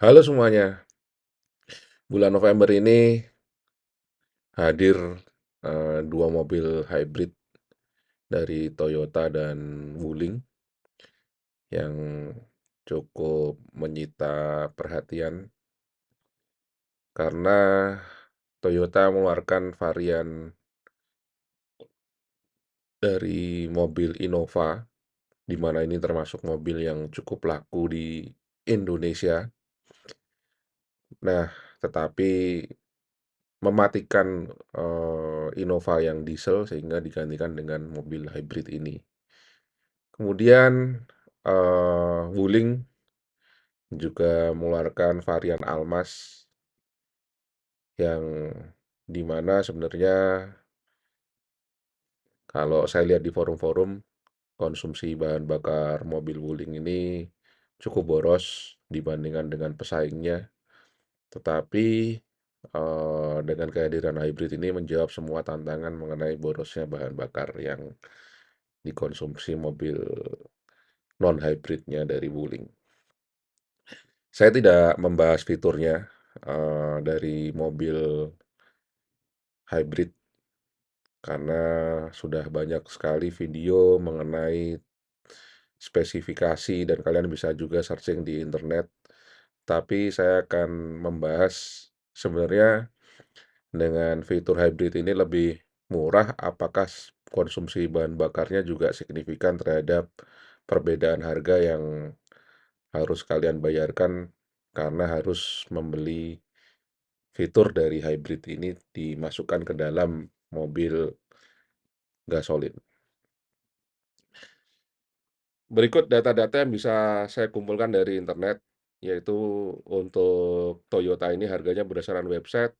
Halo semuanya, bulan November ini hadir 2 mobil hybrid dari Toyota dan Wuling yang cukup menyita perhatian karena Toyota mengeluarkan varian dari mobil Innova, di mana ini termasuk mobil yang cukup laku di Indonesia. Nah, tetapi mematikan Innova yang diesel sehingga digantikan dengan mobil hybrid ini. Kemudian, Wuling juga mengeluarkan varian Almas yang di mana sebenarnya kalau saya lihat di forum-forum, konsumsi bahan bakar mobil Wuling ini cukup boros dibandingkan dengan pesaingnya. Tetapi, dengan kehadiran hybrid ini menjawab semua tantangan mengenai borosnya bahan bakar yang dikonsumsi mobil non-hybridnya dari Wuling. Saya tidak membahas fiturnya, dari mobil hybrid karena sudah banyak sekali video mengenai spesifikasi dan kalian bisa juga searching di internet. Tapi saya akan membahas sebenarnya dengan fitur hybrid ini lebih murah, apakah konsumsi bahan bakarnya juga signifikan terhadap perbedaan harga yang harus kalian bayarkan karena harus membeli fitur dari hybrid ini dimasukkan ke dalam mobil gasolin. Berikut data-data yang bisa saya kumpulkan dari internet, yaitu untuk Toyota ini harganya berdasarkan website,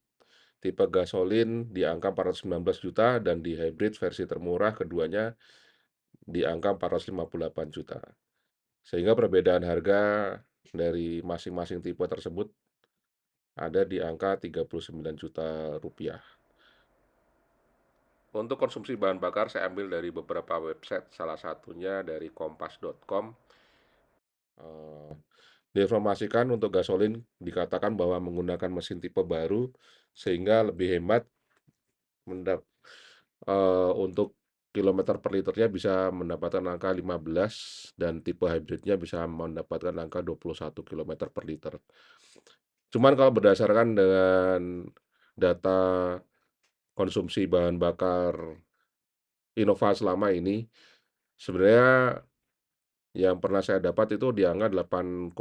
tipe gasolin di angka 419 juta dan di hybrid versi termurah keduanya di angka 458 juta. Sehingga perbedaan harga dari masing-masing tipe tersebut ada di angka 39 juta rupiah. Untuk konsumsi bahan bakar saya ambil dari beberapa website, salah satunya dari kompas.com. Eh, Diinformasikan untuk gasolin dikatakan bahwa menggunakan mesin tipe baru sehingga lebih hemat mendap untuk kilometer per liternya bisa mendapatkan angka 15 dan tipe hybridnya bisa mendapatkan angka 21 kilometer per liter. Cuman kalau berdasarkan dengan data konsumsi bahan bakar Innova selama ini, sebenarnya yang pernah saya dapat itu di angka 8,1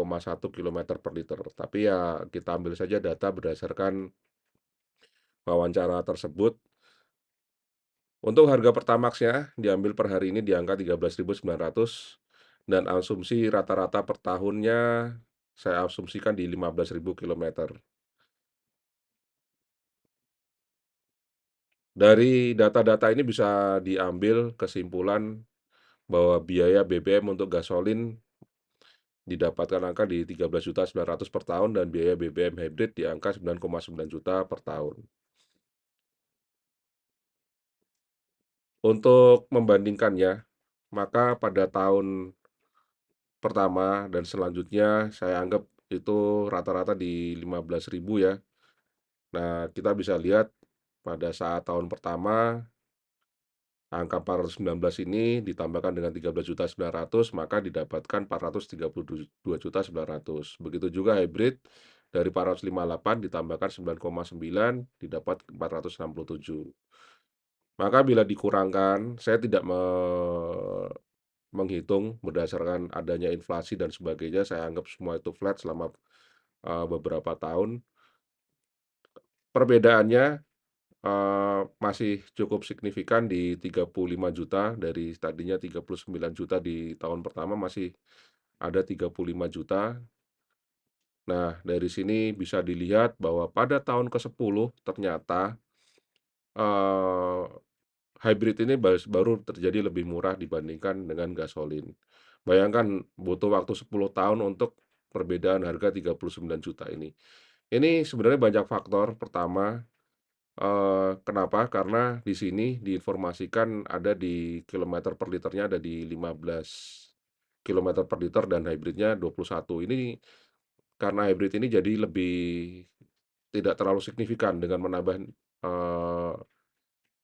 kilometer per liter. Tapi ya kita ambil saja data berdasarkan wawancara tersebut. Untuk harga Pertamax-nya diambil per hari ini di angka 13.900 dan asumsi rata-rata per tahunnya saya asumsikan di 15.000 kilometer. Dari data-data ini bisa diambil kesimpulan bahwa biaya BBM untuk gasolin didapatkan angka di 13.900 per tahun dan biaya BBM hybrid di angka 9,9 juta per tahun. Untuk membandingkannya, maka pada tahun pertama dan selanjutnya saya anggap itu rata-rata di 15.000 ya. Nah, kita bisa lihat pada saat tahun pertama angka 419 ini ditambahkan dengan 13.900 maka didapatkan 432.900. Begitu juga hybrid dari 458 ditambahkan 9,9 didapat 467. Maka bila dikurangkan, saya tidak menghitung berdasarkan adanya inflasi dan sebagainya, saya anggap semua itu flat selama beberapa tahun. Perbedaannya masih cukup signifikan di 35 juta dari tadinya 39 juta di tahun pertama masih ada 35 juta. Nah, dari sini bisa dilihat bahwa pada tahun ke-10 ternyata eee, hybrid ini baru terjadi lebih murah dibandingkan dengan gasolin. Bayangkan butuh waktu 10 tahun untuk perbedaan harga 39 juta ini. Ini sebenarnya banyak faktor. Pertama, kenapa? Karena di sini diinformasikan ada di kilometer per liternya ada di 15 kilometer per liter dan hybridnya 21. Ini karena hybrid ini jadi lebih tidak terlalu signifikan dengan menambah,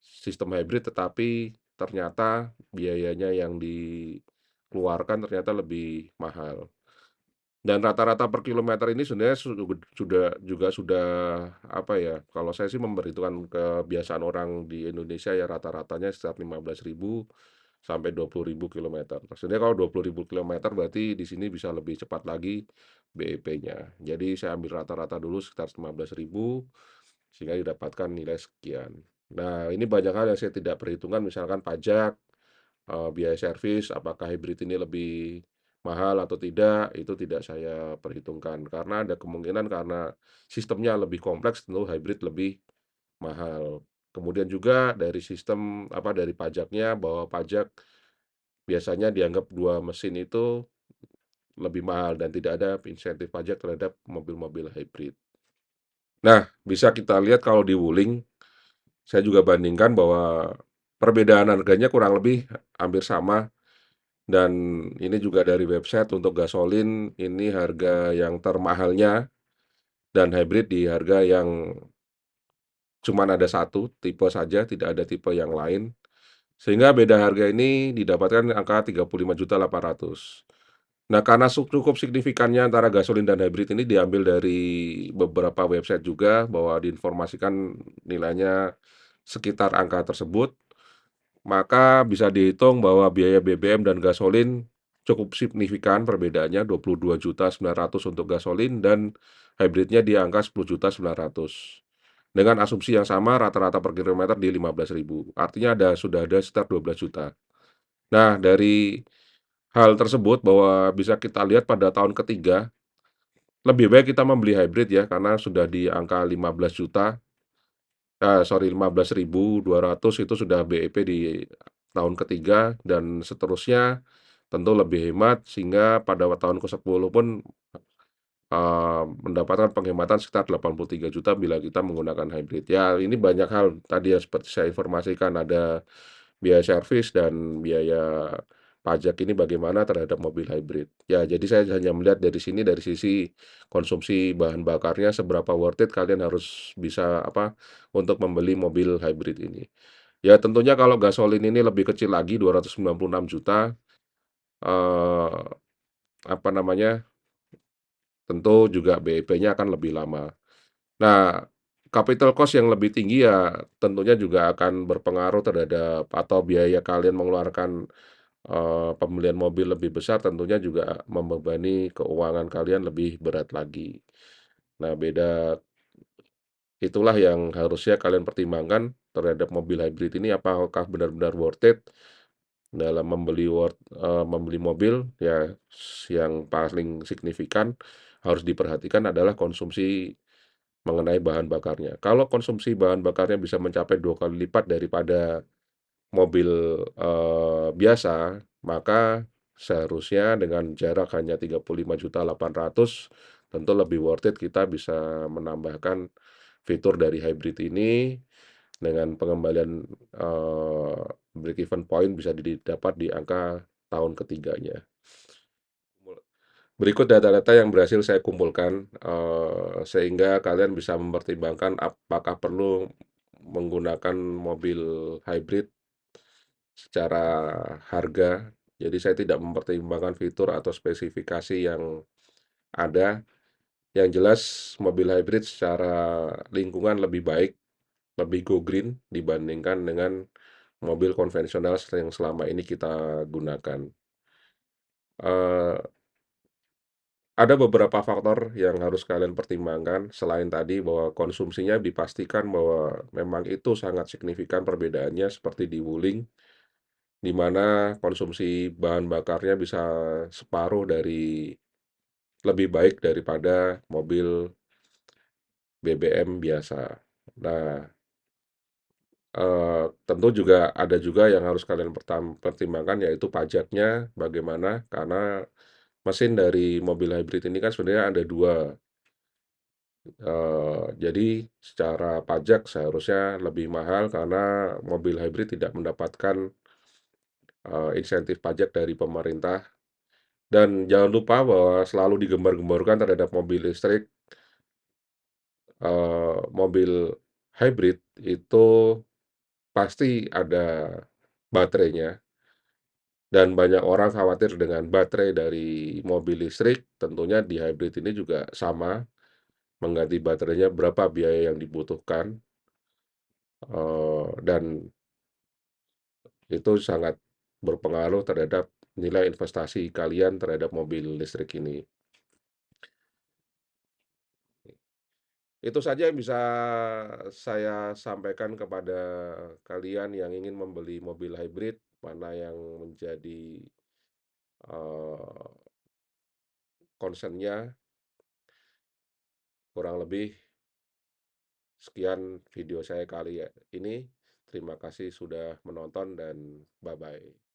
sistem hybrid, tetapi ternyata biayanya yang dikeluarkan ternyata lebih mahal. Dan rata-rata per kilometer ini sebenarnya sudah, apa ya, kalau saya sih memperhitungkan kebiasaan orang di Indonesia ya rata-ratanya sekitar 15.000 sampai 20.000 kilometer. Maksudnya kalau 20.000 kilometer berarti di sini bisa lebih cepat lagi BEP-nya. Jadi saya ambil rata-rata dulu sekitar 15.000 sehingga didapatkan nilai sekian. Nah, ini banyak hal yang saya tidak perhitungkan misalkan pajak, biaya servis, apakah hybrid ini lebih mahal atau tidak, itu tidak saya perhitungkan. Karena ada kemungkinan karena sistemnya lebih kompleks, tentu hybrid lebih mahal. Kemudian juga dari sistem, apa, dari pajaknya, bahwa pajak biasanya dianggap 2 mesin itu lebih mahal dan tidak ada insentif pajak terhadap mobil-mobil hybrid. Nah, bisa kita lihat kalau di Wuling, saya juga bandingkan bahwa perbedaan harganya kurang lebih hampir sama. Dan ini juga dari website untuk gasolin, ini harga yang termahalnya dan hybrid di harga yang cuman ada satu tipe saja, tidak ada tipe yang lain. Sehingga beda harga ini didapatkan angka 35.800.000. Nah, karena cukup signifikannya antara gasolin dan hybrid ini diambil dari beberapa website juga bahwa diinformasikan nilainya sekitar angka tersebut. Maka bisa dihitung bahwa biaya BBM dan gasolin cukup signifikan perbedaannya 22.900.000 untuk gasolin dan hybridnya di angka 10.900.000. Dengan asumsi yang sama rata-rata per kilometer di 15.000. Artinya sudah ada sekitar 12 juta. Nah, dari hal tersebut bahwa bisa kita lihat pada tahun ketiga lebih baik kita membeli hybrid ya karena sudah di angka 15 juta. 15.200 itu sudah BEP di tahun ketiga dan seterusnya tentu lebih hemat sehingga pada tahun ke-10 pun, mendapatkan penghematan sekitar 83 juta bila kita menggunakan hybrid. Ya ini banyak hal tadi ya seperti saya informasikan ada biaya servis dan biaya pajak ini bagaimana terhadap mobil hybrid. Ya jadi saya hanya melihat dari sini dari sisi konsumsi bahan bakarnya seberapa worth it kalian harus bisa apa, untuk membeli mobil hybrid ini. Ya tentunya kalau gasolin ini lebih kecil lagi 296 juta, eee, apa namanya, tentu juga BEP-nya akan lebih lama. Nah, capital cost yang lebih tinggi ya tentunya juga akan berpengaruh terhadap atau biaya kalian mengeluarkan, pembelian mobil lebih besar tentunya juga membebani keuangan kalian lebih berat lagi. Nah, itulah yang harusnya kalian pertimbangkan terhadap mobil hybrid ini apakah benar-benar worth it dalam membeli mobil ya yang paling signifikan harus diperhatikan adalah konsumsi mengenai bahan bakarnya. Kalau konsumsi bahan bakarnya bisa mencapai 2 kali lipat daripada mobil, biasa, maka seharusnya dengan jarak hanya 35.800.000 tentu lebih worth it kita bisa menambahkan fitur dari hybrid ini dengan pengembalian, break even point bisa didapat di angka tahun ketiganya. Berikut data-data yang berhasil saya kumpulkan, sehingga kalian bisa mempertimbangkan apakah perlu menggunakan mobil hybrid secara harga. Jadi saya tidak mempertimbangkan fitur atau spesifikasi yang ada. Yang jelas mobil hybrid secara lingkungan lebih baik, lebih go green dibandingkan dengan mobil konvensional yang selama ini kita gunakan. Eee Ada beberapa faktor yang harus kalian pertimbangkan selain tadi bahwa konsumsinya dipastikan bahwa memang itu sangat signifikan perbedaannya seperti di Wuling, di mana konsumsi bahan bakarnya bisa separuh dari lebih baik daripada mobil BBM biasa. Nah, tentu juga ada juga yang harus kalian pertimbangkan yaitu pajaknya bagaimana, karena mesin dari mobil hybrid ini kan sebenarnya ada 2. Jadi secara pajak seharusnya lebih mahal karena mobil hybrid tidak mendapatkan, insentif pajak dari pemerintah Dan jangan lupa bahwa selalu digembar-gemborkan terhadap mobil listrik, mobil hybrid itu pasti ada baterainya, dan banyak orang khawatir dengan baterai dari mobil listrik, tentunya di hybrid ini juga sama, mengganti baterainya berapa biaya yang dibutuhkan, dan itu sangat berpengaruh terhadap nilai investasi kalian terhadap mobil listrik ini. Itu saja yang bisa saya sampaikan kepada kalian yang ingin membeli mobil hybrid, mana yang menjadi, eee, concern-nya. Kurang lebih sekian video saya kali ya ini. Terima kasih sudah menonton dan bye-bye.